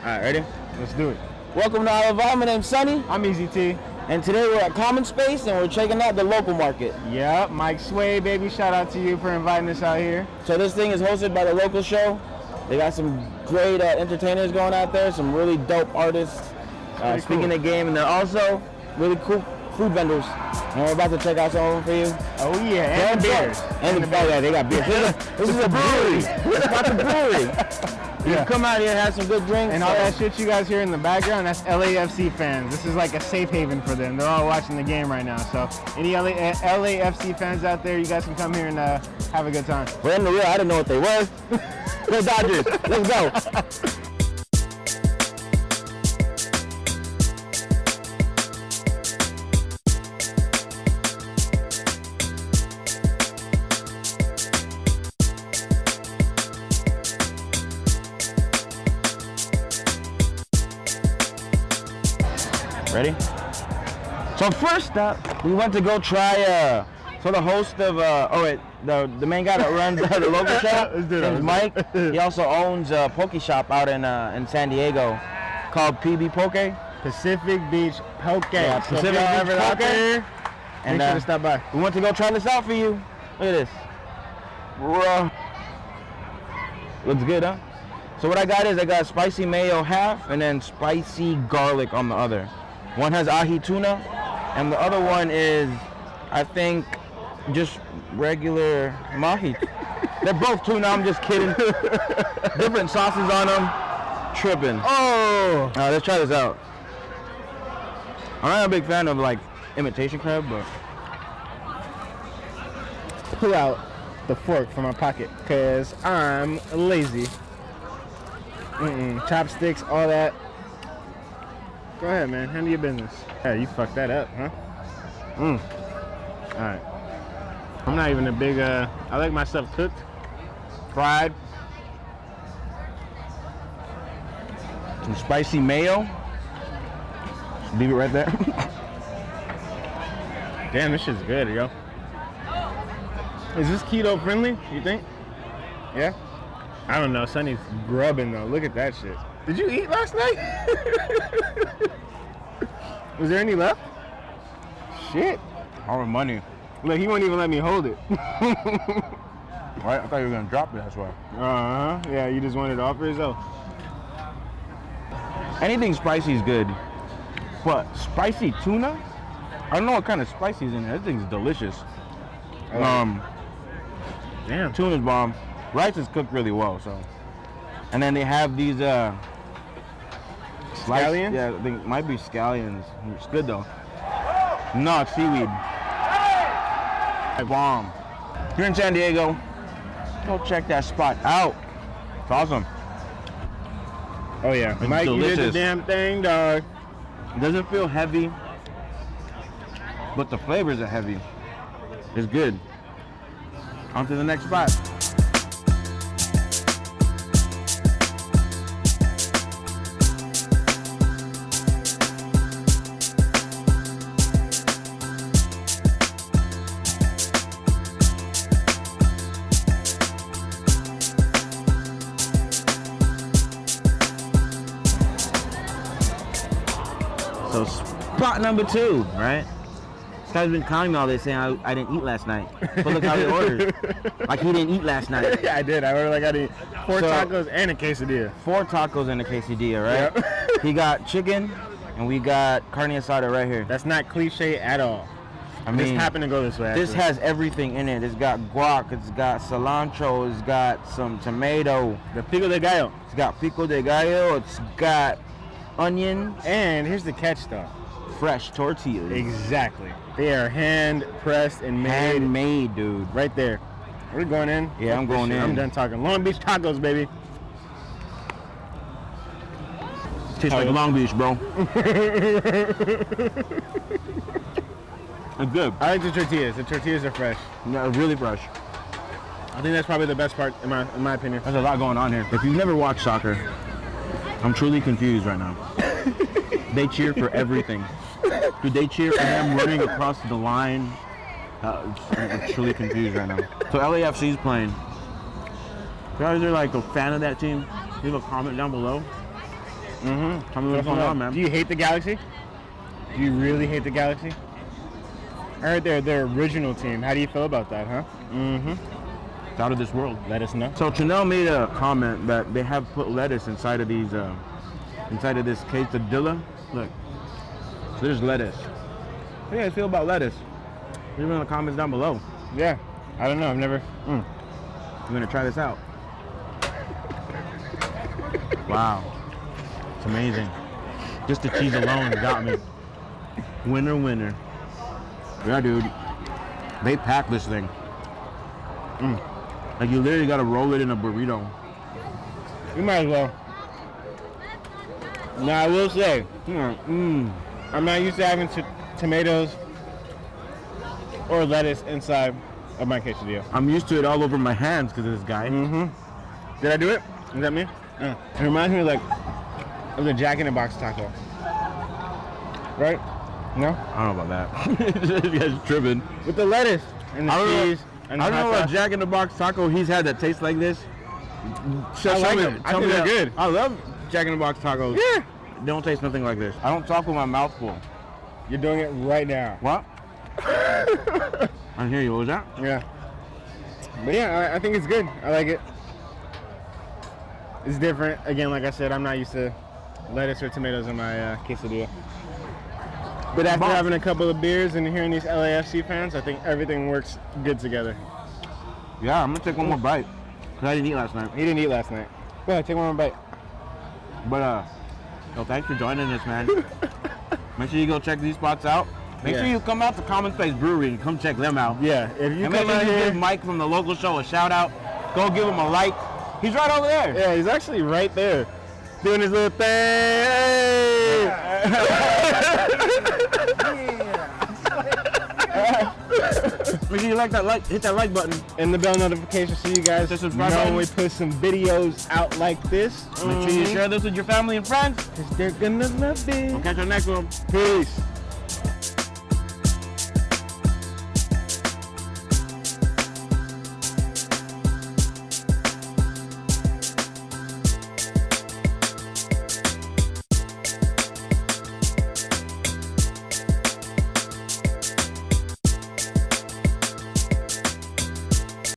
right, ready? Let's do it. Welcome to Oliver. My name's Sonny. I'm Easy T. And today we're at Common Space and we're checking out the local market. Yep, Mike Sway, baby. Shout out to you for inviting us out here. So this thing is hosted by the local show. They got some great entertainers going out there, some really dope artists speaking the game, and they're also really cool food vendors. And we're about to check out some of them for you. Oh yeah, and beers. Yeah, they got beers. This is a brewery. It's about the brewery. You can come out here and have some good drinks. And all that shit you guys hear in the background, that's LAFC fans. This is like a safe haven for them. They're all watching the game right now. So any LAFC fans out there, you guys can come here and have a good time. But in the real, I didn't know what they were. Go Dodgers. Let's go. Ready? So first up, we went to go try, so the host of, the main guy that runs the local shop, his name's Mike. He also owns a poke shop out in San Diego called PB Poke. Pacific Beach Poke. Yeah, so Pacific if y'all Beach ever out Poke. there, And make sure to stop by. We went to go try this out for you. Look at this. Bruh. Looks good, huh? So what I got is I got spicy mayo half and then spicy garlic on the other. One has ahi tuna, and the other one is, I think, just regular mahi. They're both tuna, I'm just kidding. Different sauces on them. Tripping. Oh! Alright, let's try this out. I'm not a big fan of like imitation crab, but Pull out the fork from my pocket, cause I'm lazy. Chopsticks, all that. Go ahead, man. Handle your business. Yeah, you fucked that up, huh? All right. I'm not even a big. I like my stuff cooked, fried. some spicy mayo. Leave it right there. Damn, this shit's good, yo. Is this keto friendly, you think? Yeah? I don't know, Sonny's grubbing though. Look at that shit. Did you eat last night? Was there any left? Shit. All the money. Look, he won't even let me hold it. Right? I thought you were gonna drop it, that's why. Uh-huh. Yeah, you just wanted to offer yourself. Anything spicy is good. But spicy tuna? I don't know what kind of spicy is in there. That thing's delicious. Damn. Tuna's bomb. Rice is cooked really well, so. And then they have these Scallions? Yeah, I think it might be scallions. It's good though. No, it's seaweed. Bomb. If you're in San Diego, go check that spot out. It's awesome. Oh yeah. It's Mike, delicious. you did the damn thing, dog. It doesn't feel heavy, but the flavors are heavy. It's good. On to the next spot. So spot number 2, right? This guy's been calling me all day saying I didn't eat last night. But look how he ordered. Like he didn't eat last night. Yeah, I did. I ordered like I did 4 tacos and a quesadilla. 4 tacos and a quesadilla, right? Yep. He got chicken and we got carne asada right here. That's not cliche at all. I This mean, happened to go this way. this actually. has everything in it. It's got guac, it's got cilantro, it's got some tomato. the pico de gallo. It's got pico de gallo, it's got onions. And here's the catch, though. Fresh tortillas. Exactly. They are hand pressed and made. Handmade, dude. Right there. We're going in. Yeah, I'm going in. I'm done talking. Long Beach tacos, baby. Tastes like Long Beach, bro. It's good. I like the tortillas. The tortillas are fresh. Yeah, really fresh. I think that's probably the best part, in my opinion. There's a lot going on here. If you've never watched soccer, I'm truly confused right now. They cheer for everything. Dude, they cheer for him running across the line. I'm truly confused right now. So LAFC is playing. If you guys are like a fan of that team, leave a comment down below. Mm-hmm. Tell me what's going on, man. Do you hate the Galaxy? Do you really hate the Galaxy? I heard they're their original team. How do you feel about that, huh? Mm-hmm. It's out of this world. Let us know. So Chanel made a comment that they have put lettuce inside of these, inside of this quesadilla. Look, so there's lettuce. What do you guys feel about lettuce? Leave it in the comments down below. Yeah, I don't know. I've never. I'm gonna try this out. Wow, it's amazing. Just the cheese alone got me. Winner, winner. Yeah, dude. They pack this thing. Like you literally gotta roll it in a burrito. You might as well. Now I will say, I'm not used to having tomatoes or lettuce inside of my quesadilla. I'm used to it all over my hands because of this guy. Did I do it? Is that me? It reminds me like of the Jack in the Box taco. Right? No? I don't know about that. This guy's tripping. With the lettuce and the cheese. And I don't know hot what sauce. Jack in the Box taco he's had that tastes like this. I like them. I think they're good. I love Jack in the Box tacos. Yeah. They don't taste nothing like this. I don't talk with my mouth full. You're doing it right now. What? I hear you. What was that? Yeah. But yeah, I think it's good. I like it. It's different. Again, like I said, I'm not used to lettuce or tomatoes in my quesadilla. But after having a couple of beers and hearing these LAFC fans, I think everything works good together. Yeah, I'm gonna take one more bite. Cause I didn't eat last night. He didn't eat last night. Go ahead, take one more bite. But yo, thanks for joining us, man. Make sure you go check these spots out. Make sure you come out to Common Space Brewery and come check them out. Yeah, if you and come make out sure you here, give Mike from the local show a shout out. Go give him a like. He's right over there. Yeah, he's actually right there, doing his little thing. Make sure you like that hit that like button. And the bell notification so you guys know when we put some videos out like this. Make sure you share this with your family and friends. Because they're gonna love it. We'll catch you next one. Peace.